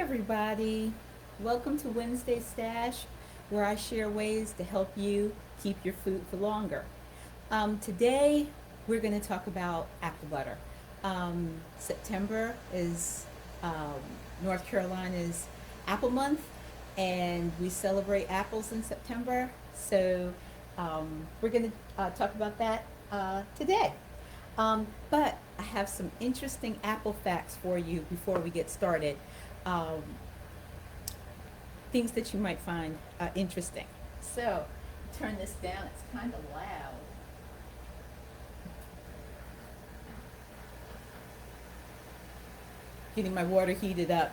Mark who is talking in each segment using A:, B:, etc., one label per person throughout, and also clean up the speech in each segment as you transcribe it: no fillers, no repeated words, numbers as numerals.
A: everybody. Welcome to Wednesday Stash, where I share ways to help you keep your food for longer. Today, we're going to talk about apple butter. September is North Carolina's Apple Month, and we celebrate apples in September. So, we're going to talk about that today. But I have some interesting apple facts for you before we get started. Um, Things that you might find interesting. So, turn this down, it's kind of loud. Getting my water heated up.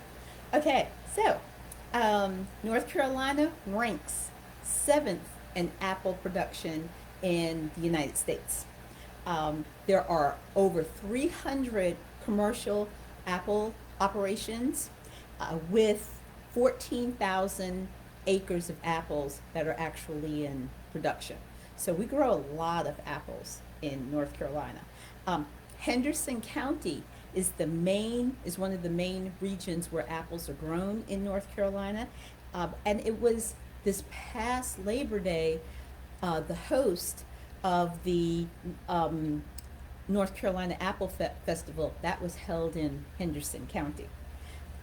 A: Okay, so North Carolina ranks seventh in apple production in the United States. There are over 300 commercial apple operations with 14,000 acres of apples that are actually in production. So we grow a lot of apples in North Carolina. Henderson County is one of the main regions where apples are grown in North Carolina, and it was this past Labor Day, the host of the North Carolina Apple Festival that was held in Henderson County.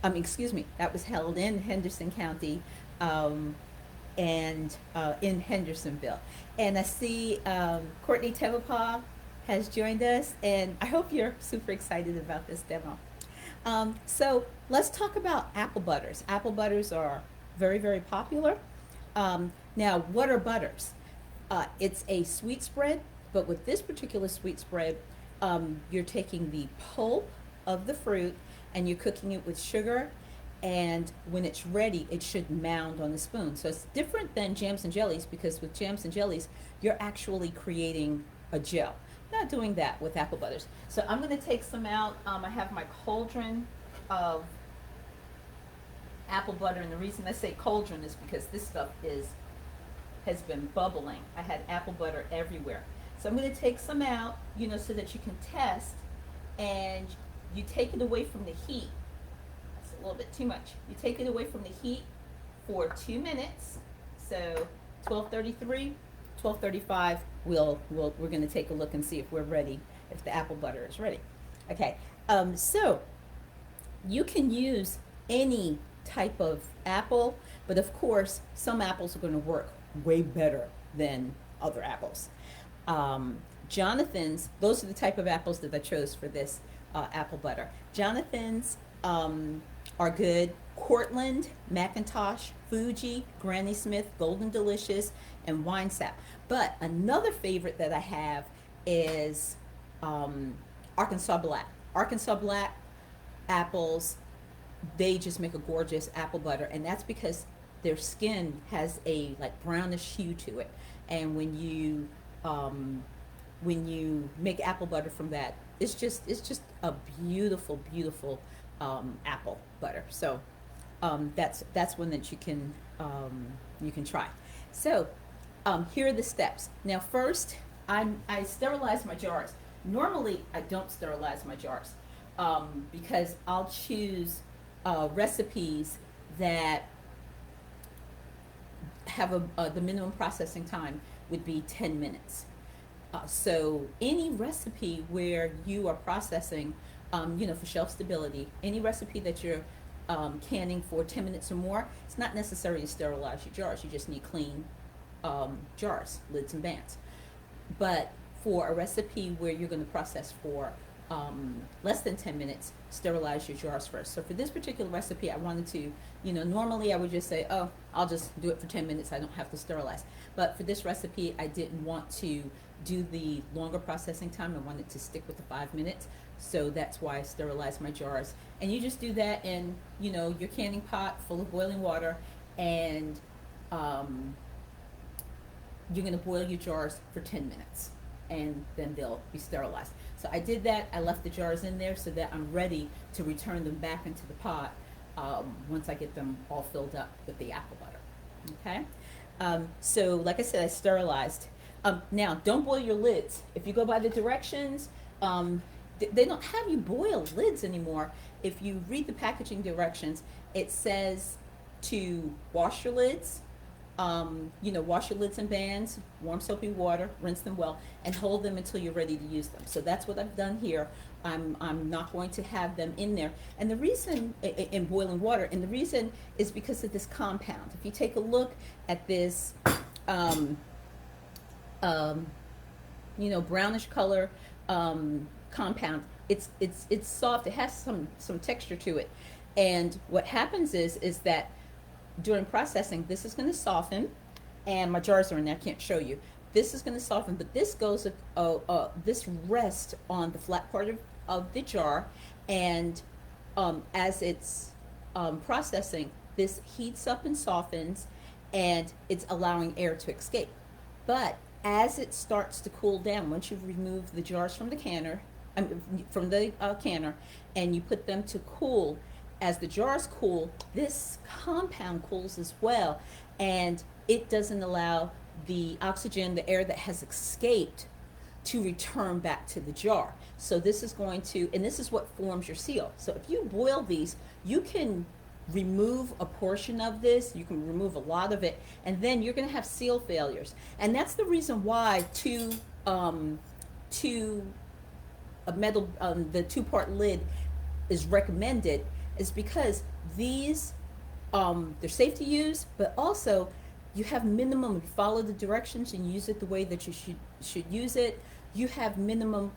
A: Excuse me, that was held in Henderson County, um, and in Hendersonville. And I see Courtney Tevapaw has joined us, and I hope you're super excited about this demo. So let's talk about apple butters. Apple butters are very, very popular. Now, what are butters? It's a sweet spread, but with this particular sweet spread, you're taking the pulp of the fruit and you're cooking it with sugar, and when it's ready, it should mound on the spoon. So it's different than jams and jellies, because with jams and jellies, you're actually creating a gel. Not doing that with apple butters. So I'm going to take some out. I have my cauldron of apple butter, and the reason I say cauldron is because this stuff has been bubbling. I had apple butter everywhere. So I'm going to take some out, so that you can test, and you take it away from the heat. That's a little bit too much. You take it away from the heat for 2 minutes. So 12:33, 12:35, we're going to take a look and see if we're ready, if the apple butter is ready. Okay, so you can use any type of apple, but of course, some apples are going to work way better than other apples. Jonathan's, those are the type of apples that I chose for this apple butter. Jonathan's are good. Cortland, McIntosh, Fuji, Granny Smith, Golden Delicious, and Wine Sap. But another favorite that I have is Arkansas Black. Arkansas Black apples, they just make a gorgeous apple butter, and that's because their skin has a like brownish hue to it. And when you make apple butter from that, it's just a beautiful, beautiful apple butter. So that's one that you can try. So here are the steps. Now first, I sterilize my jars. Normally I don't sterilize my jars because I'll choose recipes that have the minimum processing time would be 10 minutes. So any recipe where you are processing, for shelf stability, any recipe that you're canning for 10 minutes or more, it's not necessary to sterilize your jars. You just need clean jars, lids and bands. But for a recipe where you're going to process for less than 10 minutes, sterilize your jars first. So for this particular recipe, I wanted to, normally I would just say, oh, I'll just do it for 10 minutes. I don't have to sterilize. But for this recipe, I didn't want to do the longer processing time. I wanted to stick with the 5 minutes. So that's why I sterilized my jars. And you just do that in, your canning pot full of boiling water, and you're going to boil your jars for 10 minutes, and then they'll be sterilized. So I did that. I left the jars in there so that I'm ready to return them back into the pot once I get them all filled up with the apple butter. Okay? So like I said, I sterilized. Now, don't boil your lids. If you go by the directions, they don't have you boil lids anymore. If you read the packaging directions, it says to wash your lids, wash your lids in bands, warm soapy water, rinse them well, and hold them until you're ready to use them. So that's what I've done here. I'm not going to have them in there. And the reason, in boiling water, and the reason is because of this compound. If you take a look at this, um, um, brownish color compound, it's soft. It has some texture to it. And what happens is that during processing, this is going to soften, and my jars are in there. I can't show you. This is going to soften, but this goes, this rests on the flat part of the jar, and as it's processing, this heats up and softens, and it's allowing air to escape. But as it starts to cool down, once you've removed the jars from the canner, and you put them to cool, as the jars cool, this compound cools as well, and it doesn't allow the oxygen, the air that has escaped, to return back to the jar. So this is going to, and this is what forms your seal. So if you boil these, you can remove a portion of this, you can remove a lot of it, and then you're going to have seal failures. And that's the reason why the two-part lid is recommended, is because these, they're safe to use, but also you have minimum, follow the directions and use it the way that you should use it. You have minimum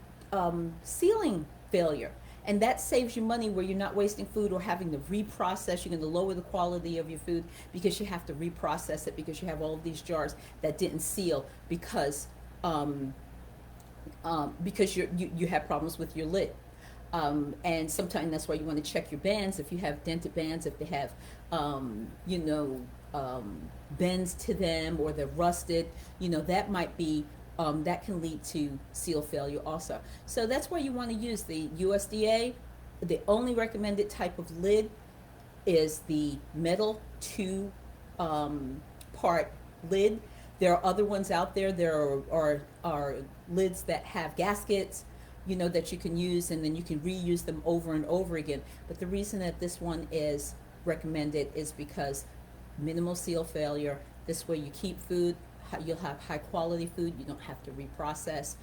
A: sealing failure, and that saves you money where you're not wasting food or having to reprocess. You're going to lower the quality of your food because you have to reprocess it, because you have all of these jars that didn't seal because you have problems with your lid. And sometimes that's why you want to check your bands. If you have dented bands, if they have, bends to them, or they're rusted, that might be, that can lead to seal failure also. So that's why you want to use the USDA. The only recommended type of lid is the metal two-part lid. There are other ones out there. There are lids that have gaskets, that you can use, and then you can reuse them over and over again. But the reason that this one is recommended is because minimal seal failure. This way you keep food, you'll have high quality food, you don't have to reprocess.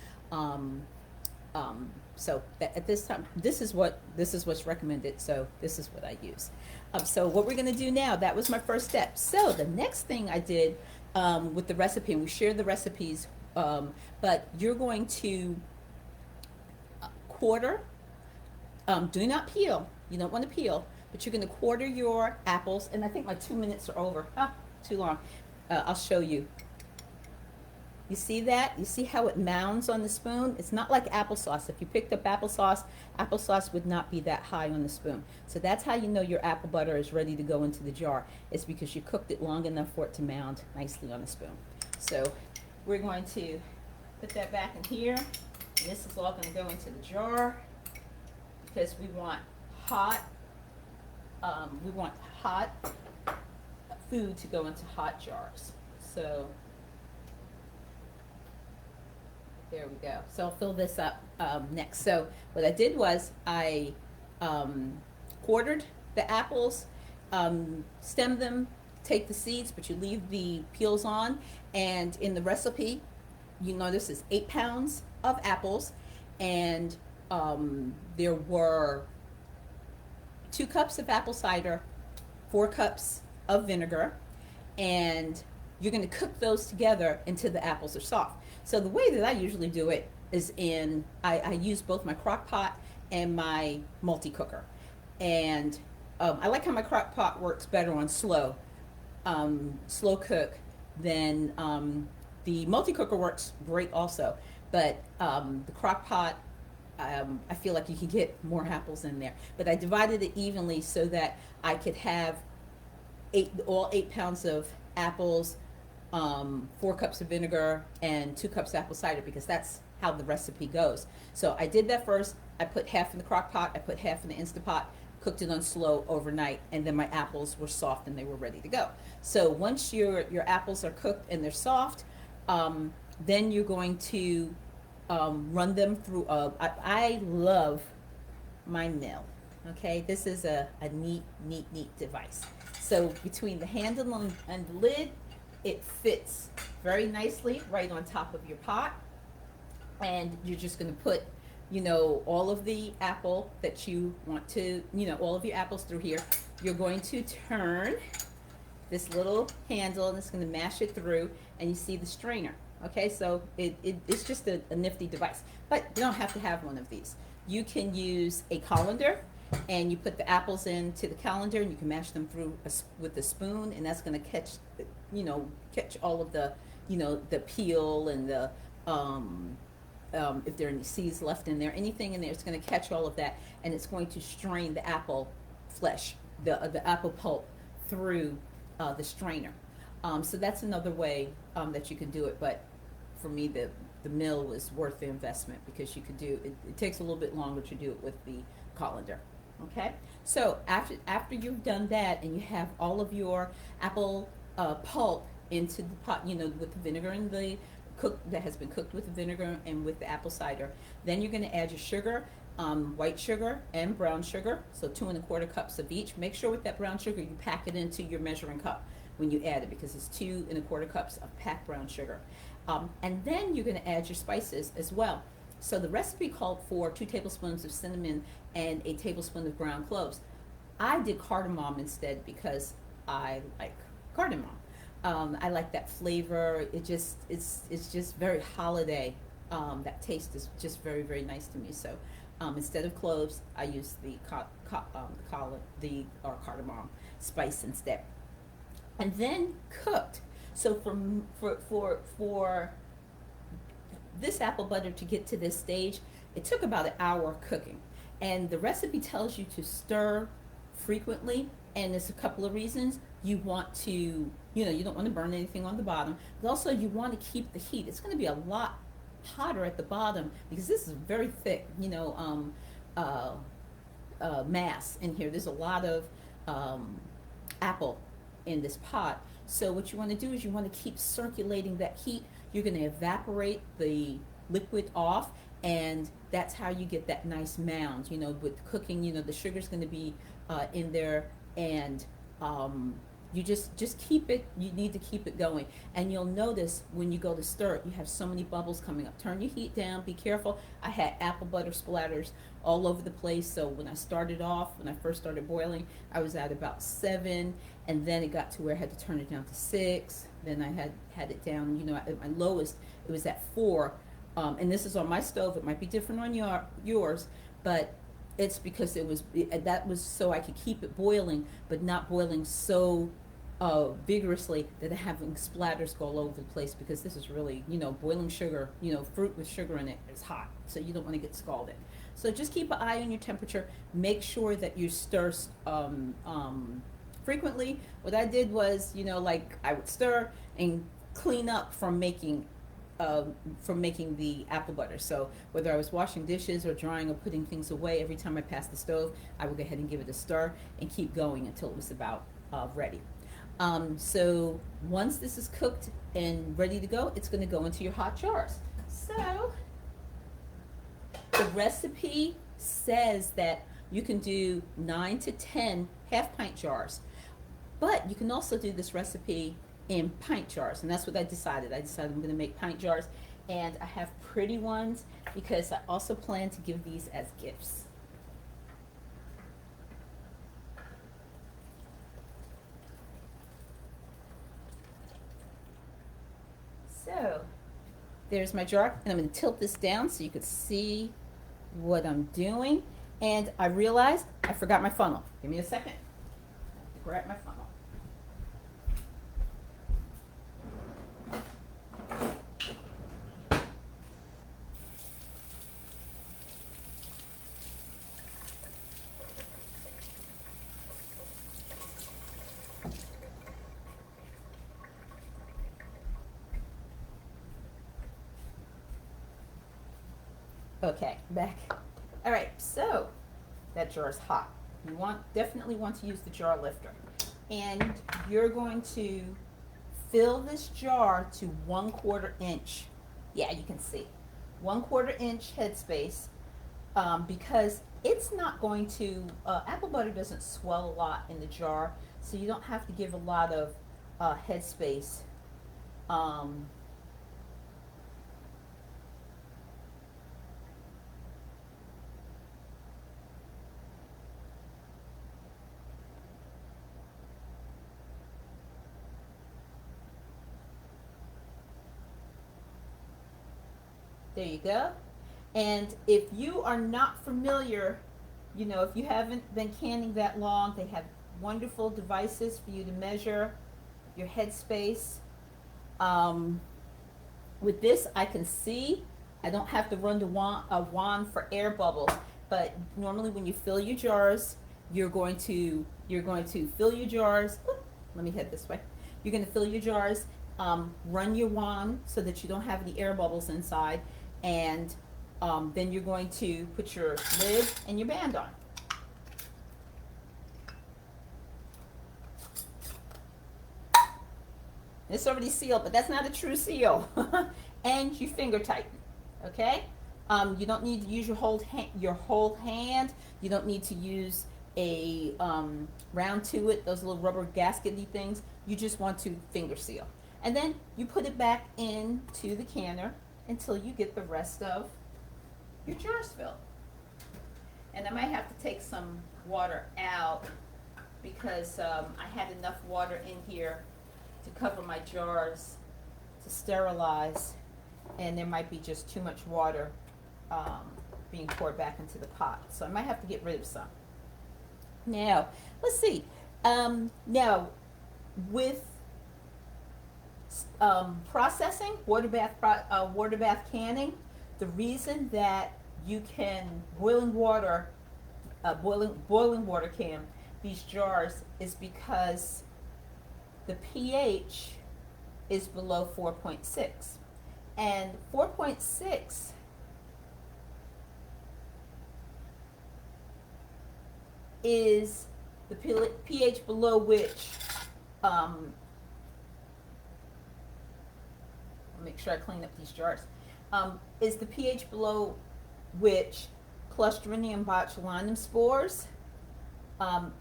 A: So at this time, this is what's recommended, so this is what I use. So what we're going to do now, that was my first step. So the next thing I did with the recipe, and we share the recipes, but you're going to quarter, do not peel, you don't want to peel, but you're going to quarter your apples, and I think my 2 minutes are over, too long. I'll show you. You see that? You see how it mounds on the spoon? It's not like applesauce. If you picked up applesauce would not be that high on the spoon. So that's how you know your apple butter is ready to go into the jar. It's because you cooked it long enough for it to mound nicely on the spoon. So we're going to put that back in here. And this is all going to go into the jar because we want hot food to go into hot jars. So there we go. So I'll fill this up next. So what I did was I quartered the apples, stem them, take the seeds, but you leave the peels on. And in the recipe, you notice it's 8 pounds of apples, and there were 2 cups of apple cider, 4 cups of vinegar, and you're going to cook those together until the apples are soft. So the way that I usually do it is I use both my crock pot and my multi-cooker. And I like how my crock pot works better on slow cook than the multi-cooker works great also. But the crock pot, I feel like you can get more apples in there. But I divided it evenly so that I could have all 8 pounds of apples, 4 cups of vinegar, and 2 cups of apple cider, because that's how the recipe goes. So I did that first. I put half in the crock pot, I put half in the Instant Pot, cooked it on slow overnight, and then my apples were soft and they were ready to go. So once your apples are cooked and they're soft, then you're going to run them through. I love my mill. Okay, this is a neat device. So between the handle and the lid, it fits very nicely right on top of your pot. And you're just going to put, all of the apple that you want to, all of your apples through here. You're going to turn this little handle and it's going to mash it through, and you see the strainer. Okay, so it's just a nifty device, but you don't have to have one of these. You can use a colander, and you put the apples into the colander, and you can mash them through with a spoon, and that's going to catch all of the, the peel and the if there are any seeds left in there, anything in there, it's going to catch all of that, and it's going to strain the apple flesh, the apple pulp through the strainer. So that's another way that you can do it, but for me, the mill was worth the investment because you could do it. It takes a little bit longer to do it with the colander. Okay, so after you've done that and you have all of your apple pulp into the pot, with the vinegar and the that has been cooked with the vinegar and with the apple cider, then you're going to add your sugar, white sugar and brown sugar, so 2¼ cups of each. Make sure with that brown sugar you pack it into your measuring cup when you add it, because it's 2¼ cups of packed brown sugar. And then you're going to add your spices as well. So the recipe called for 2 tablespoons of cinnamon and a tablespoon of ground cloves. I did cardamom instead because I like cardamom. I like that flavor. It's just very holiday. That taste is just very nice to me. So instead of cloves, I use the cardamom spice instead. And then cooked. So for this apple butter to get to this stage, it took about an hour cooking. And the recipe tells you to stir frequently, and there's a couple of reasons. You want to, you don't want to burn anything on the bottom, but also you want to keep the heat. It's going to be a lot hotter at the bottom because this is very thick, mass in here. There's a lot of apple in this pot. So what you want to do is you want to keep circulating that heat. You're going to evaporate the liquid off, and that's how you get that nice mound. With cooking, the sugar's going to be in there, and you just keep it. You need to keep it going, and you'll notice when you go to stir it, you have so many bubbles coming up. Turn your heat down. Be careful. I had apple butter splatters all over the place. So when I first started boiling, I was at about 7, and then it got to where I had to turn it down to 6. Then I had it down. At my lowest, it was at 4. And this is on my stove. It might be different on yours, but it's because that was so I could keep it boiling, but not boiling so vigorously that I'm having splatters go all over the place, because this is really, boiling sugar, fruit with sugar in it is hot, so you don't want to get scalded. So just keep an eye on your temperature. Make sure that you stir frequently. What I did was, like I would stir and clean up from making the apple butter. So whether I was washing dishes or drying or putting things away, every time I passed the stove, I would go ahead and give it a stir and keep going until it was about ready. So once this is cooked and ready to go, it's going to go into your hot jars. So the recipe says that you can do 9 to 10 half-pint jars, but you can also do this recipe in pint jars, and that's what I decided. I decided I'm going to make pint jars, and I have pretty ones because I also plan to give these as gifts. So there's my jar, and I'm going to tilt this down so you could see what I'm doing. And I realized I forgot my funnel. Give me a second. I have to grab my funnel. Okay, back. All right, so that jar is hot. You definitely want to use the jar lifter. And you're going to fill this jar to 1/4 inch. Yeah, you can see. 1/4 inch headspace, because it's not going to, apple butter doesn't swell a lot in the jar, so you don't have to give a lot of headspace. Um, there you go. And if you are not familiar, if you haven't been canning that long, they have wonderful devices for you to measure your headspace. Um, with this, I can see. I don't have to run the wand for air bubbles. But normally, when you fill your jars, you're going to fill your jars. Let me head this way. You're going to fill your jars. Run your wand so that you don't have any air bubbles inside, and then you're going to put your lid and your band on. It's already sealed, but that's not a true seal. And you finger tighten, okay? You don't need to use your whole hand. You don't need to use a round to it, those little rubber gaskety things. You just want to finger seal. And then you put it back into the canner until you get the rest of your jars filled. And I might have to take some water out because I had enough water in here to cover my jars to sterilize, and there might be just too much water being poured back into the pot. So I might have to get rid of some. Now, let's see. Now, with processing, water bath canning, the reason that you can boiling water can these jars is because the pH is below 4.6, and 4.6 is the pH below which I'll make sure I clean up these jars, is the pH below which Clostridium botulinum spores,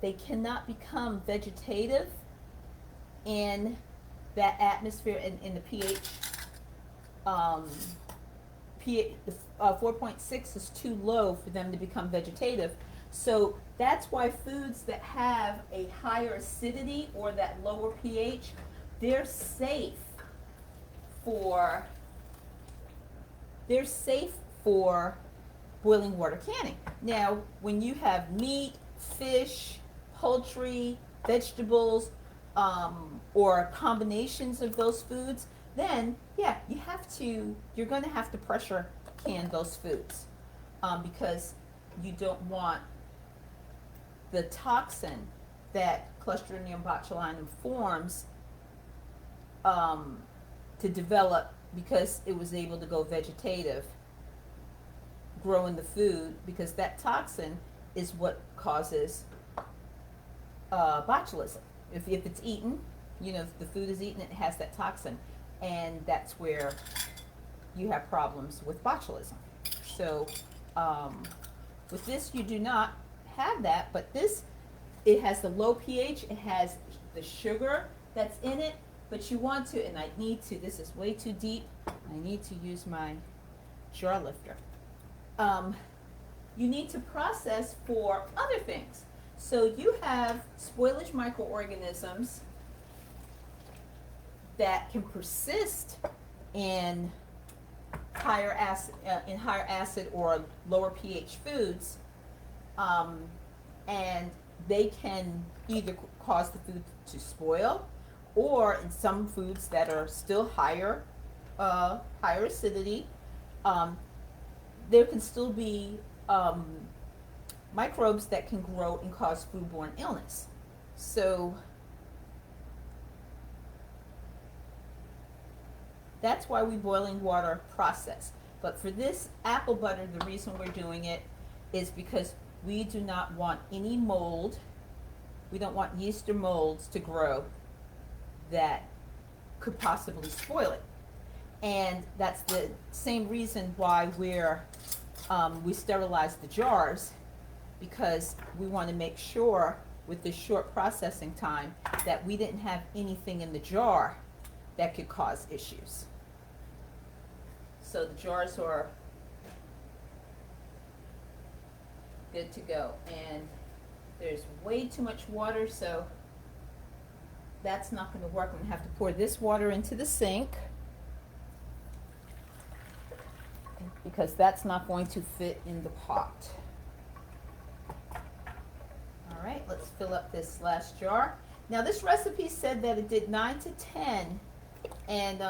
A: they cannot become vegetative in that atmosphere, in the pH. 4.6 is too low for them to become vegetative. So that's why foods that have a higher acidity or that lower pH, they're safe for boiling water canning. Now, when you have meat, fish, poultry, vegetables, or combinations of those foods, then yeah, you're going to have to pressure can those foods, because you don't want the toxin that Clostridium botulinum forms to develop because it was able to go vegetative, grow in the food, because that toxin is what causes botulism. If it's eaten, if the food is eaten, it has that toxin, and that's where you have problems with botulism. So with this, you do not have that, but it has the low pH, it has the sugar that's in it, but you want to, and I need to, this is way too deep, I need to use my jar lifter. You need to process for other things. So you have spoilage microorganisms that can persist in higher acid or lower pH foods, and they can either cause the food to spoil, or in some foods that are still higher acidity, there can still be microbes that can grow and cause foodborne illness. So that's why we boiling water process. But for this apple butter, the reason we're doing it is because we do not want any mold. We don't want yeast or molds to grow that could possibly spoil it. And that's the same reason why we sterilize the jars, because we want to make sure with this short processing time that we didn't have anything in the jar that could cause issues. So the jars are good to go. And there's way too much water, so that's not going to work. I'm going to have to pour this water into the sink because that's not going to fit in the pot. All right, let's fill up this last jar. Now this recipe said that it did 9 to 10, and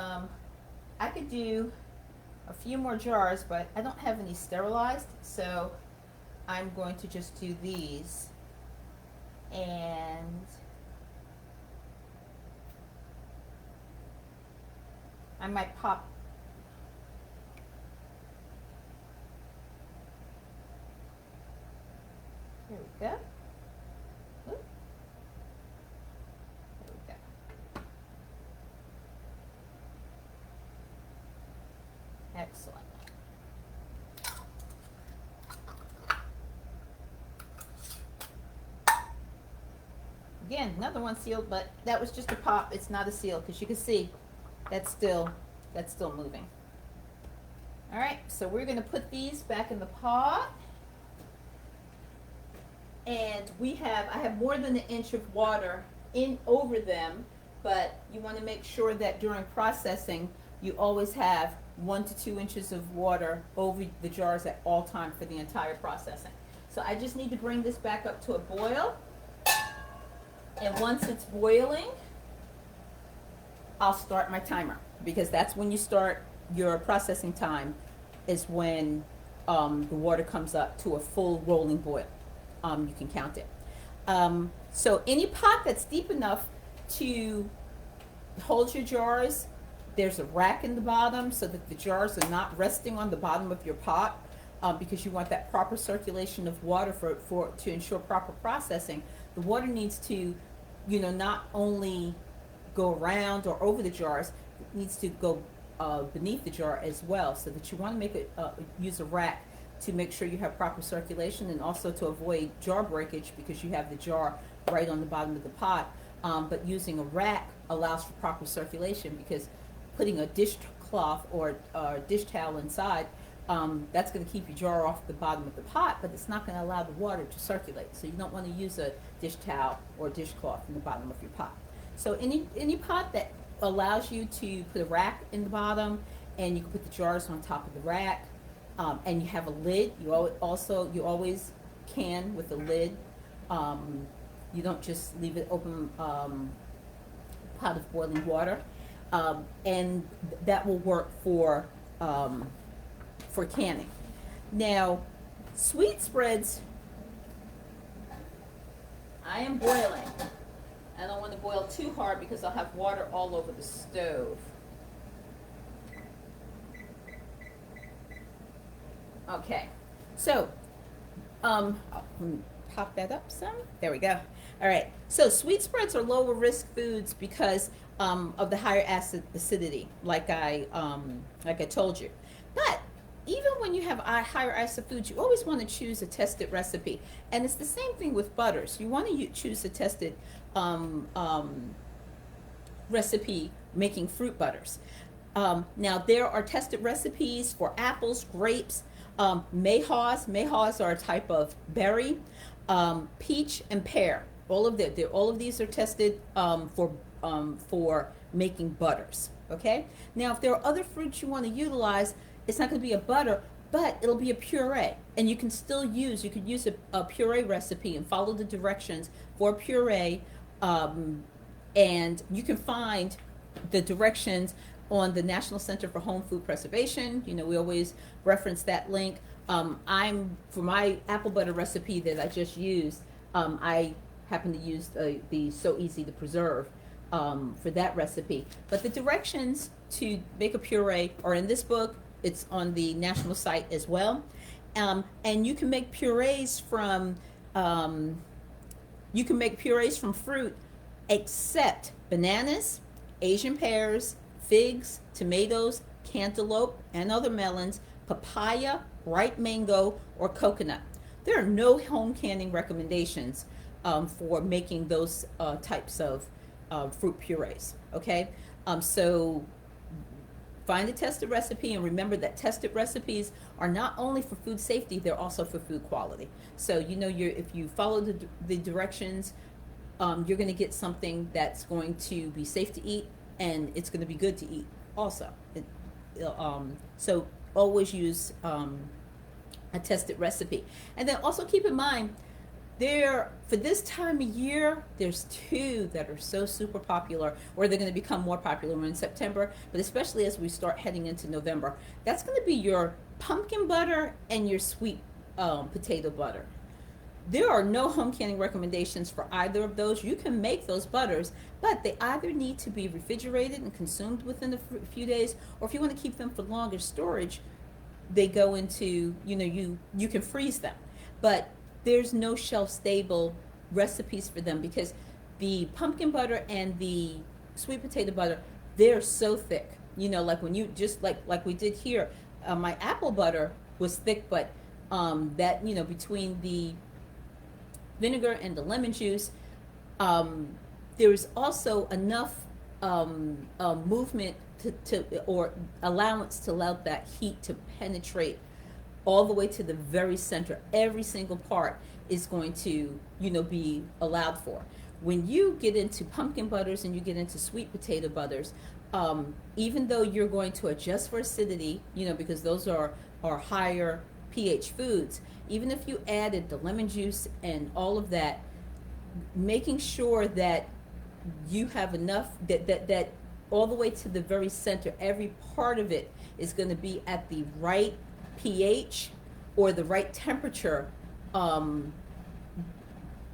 A: I could do a few more jars, but I don't have any sterilized, so I'm going to just do these. And I might pop there we go. Oop. There we go. Excellent. Again, another one sealed, but that was just a pop. It's not a seal, because you can see that's still moving. All right, so we're going to put these back in the pot. And I have more than an inch of water in over them, but you want to make sure that during processing you always have 1 to 2 inches of water over the jars at all time for the entire processing. So I just need to bring this back up to a boil. And once it's boiling, I'll start my timer, because that's when you start your processing time, is when the water comes up to a full rolling boil. You can count it. So any pot that's deep enough to hold your jars, there's a rack in the bottom so that the jars are not resting on the bottom of your pot, because you want that proper circulation of water to ensure proper processing. The water needs to, not only go around or over the jars, it needs to go beneath the jar as well, so that you want to make it use a rack to make sure you have proper circulation, and also to avoid jar breakage, because you have the jar right on the bottom of the pot. But using a rack allows for proper circulation, because putting a dishcloth or dish towel inside, that's going to keep your jar off the bottom of the pot, but it's not going to allow the water to circulate. So you don't want to use a dish towel or dishcloth in the bottom of your pot. So any pot that allows you to put a rack in the bottom, and you can put the jars on top of the rack, and you have a lid. You always can with a lid. You don't just leave it open, pot of boiling water, and that will work for canning. Now, sweet spreads, I am boiling. I don't want to boil too hard because I'll have water all over the stove. Okay, so I'll pop that up some. There we go. All right, so sweet spreads are lower risk foods because of the higher acidity, like I told you. But even when you have higher acid foods, you always want to choose a tested recipe, and it's the same thing with butters. You want to choose a tested recipe making fruit butters. Now there are tested recipes for apples, grapes, mayhaws are a type of berry, peach and pear. All of these are tested for making butters. Okay. Now, if there are other fruits you want to utilize, it's not going to be a butter, but it'll be a puree, and you could use a puree recipe and follow the directions for puree, and you can find the directions on the National Center for Home Food Preservation. We always reference that link. For my apple butter recipe that I just used, I happen to use the So Easy to Preserve for that recipe. But the directions to make a puree are in this book. It's on the national site as well. And you can make purees from fruit except bananas, Asian pears, figs, tomatoes, cantaloupe and other melons, papaya, ripe mango, or coconut. There are no home canning recommendations for making those types of fruit purees. Okay, so find a tested recipe, and remember that tested recipes are not only for food safety, they're also for food quality. So if you follow the directions, you're going to get something that's going to be safe to eat, and it's going to be good to eat also. So always use a tested recipe. And then also keep in mind, for this time of year, there's two that are so super popular, or they're going to become more popular in September, but especially as we start heading into November. That's going to be your pumpkin butter and your sweet potato butter. There are no home canning recommendations for either of those. You can make those butters, but they either need to be refrigerated and consumed within a few days, or if you want to keep them for longer storage, they go into, you can freeze them. But there's no shelf stable recipes for them, because the pumpkin butter and the sweet potato butter, they're so thick. Like when you just like we did here, my apple butter was thick, but that between the vinegar and the lemon juice, there was also enough movement or allowance to allow that heat to penetrate all the way to the very center. Every single part is going to, be allowed for. When you get into pumpkin butters and you get into sweet potato butters, even though you're going to adjust for acidity, because those are higher pH foods, even if you added the lemon juice and all of that, making sure that you have enough that all the way to the very center, every part of it is going to be at the right pH or the right temperature,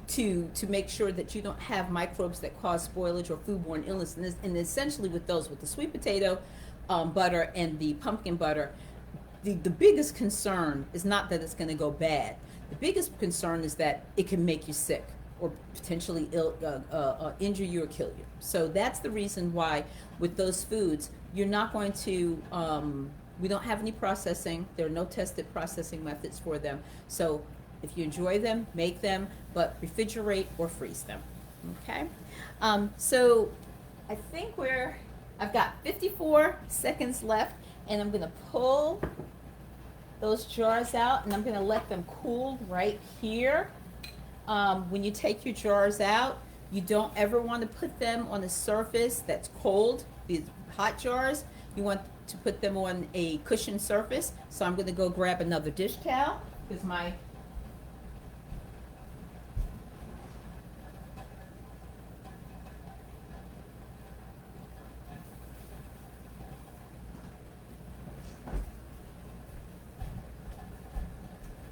A: to make sure that you don't have microbes that cause spoilage or foodborne illness. And essentially with the sweet potato butter and the pumpkin butter, the biggest concern is not that it's going to go bad. The biggest concern is that it can make you sick or potentially injure you or kill you. So that's the reason why with those foods, you're not going to, we don't have any processing. There are no tested processing methods for them. So if you enjoy them, make them, but refrigerate or freeze them. Okay? So I think I've got 54 seconds left, and I'm going to pull those jars out, and I'm going to let them cool right here. When you take your jars out, you don't ever want to put them on a surface that's cold. These hot jars, you want to put them on a cushioned surface. So I'm going to go grab another dish towel, because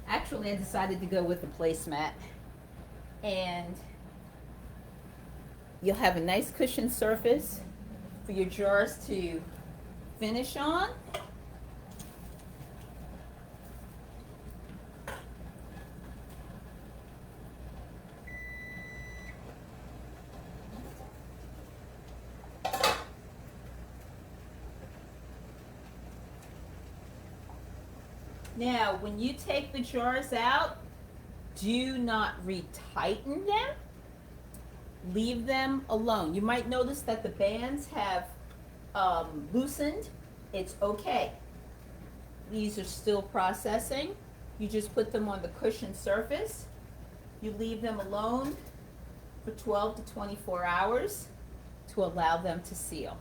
A: actually I decided to go with a placemat, and you'll have a nice cushioned surface for your jars to finish on. Now, when you take the jars out, do not retighten them. Leave them alone. You might notice that the bands have loosened. It's okay. These are still processing. You just put them on the cushioned surface. You leave them alone for 12 to 24 hours to allow them to seal.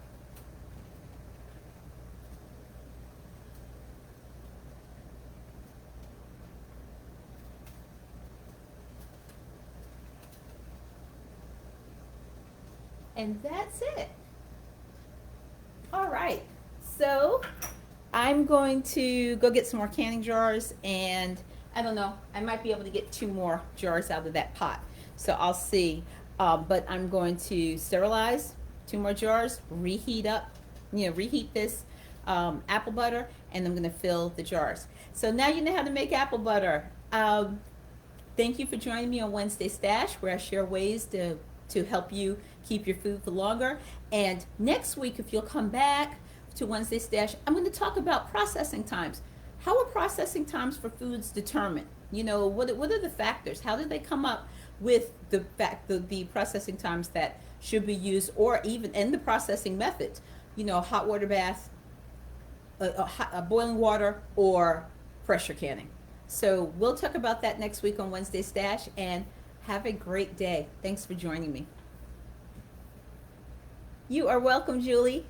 A: And that's it. All right, so I'm going to go get some more canning jars, and I don't know, I might be able to get 2 more jars out of that pot. So I'll see, but I'm going to sterilize 2 more jars, reheat this apple butter, and I'm gonna fill the jars. So now you know how to make apple butter. Thank you for joining me on Wednesday Stash, where I share ways to help you keep your food for longer. And next week, if you'll come back to Wednesday Stash. I'm going to talk about processing times. How are processing times for foods determined? What are the factors? How did they come up with the processing times that should be used, or even in the processing methods? Hot water bath, boiling water, or pressure canning. So we'll talk about that next week on Wednesday Stash, and have a great day. Thanks for joining me. You are welcome, Julie.